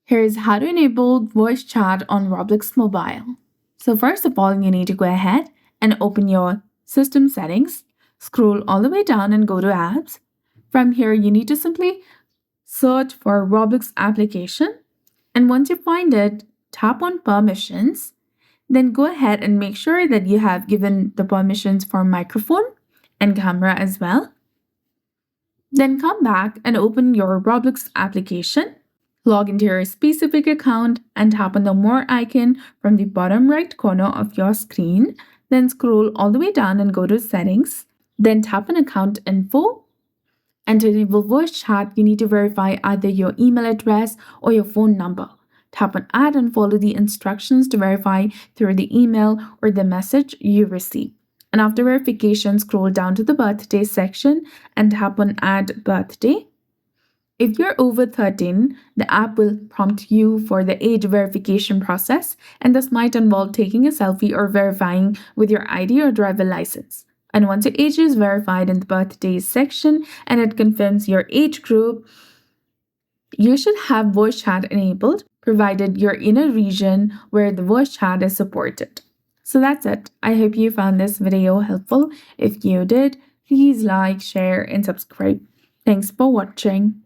Here's how to enable voice chat on Roblox Mobile. So first of all, you need to go ahead and open your system settings, scroll all the way down and go to apps. From here, you need to simply search for Roblox application. And once you find it, tap on permissions. Then go ahead and make sure that you have given the permissions for microphone and camera as well. Then come back and open your Roblox application. Log into your specific account and tap on the More icon from the bottom right corner of your screen. Then scroll all the way down and go to Settings. Then tap on Account Info. And to enable voice chat, you need to verify either your email address or your phone number. Tap on Add and follow the instructions to verify through the email or the message you receive. And after verification, scroll down to the birthday section and tap on Add Birthday. If you're over 13, the app will prompt you for the age verification process, and this might involve taking a selfie or verifying with your ID or driver license. And once your age is verified in the birthdays section and it confirms your age group, you should have voice chat enabled, provided you're in a region where the voice chat is supported. So that's it. I hope you found this video helpful. If you did, please like, share, and subscribe. Thanks for watching.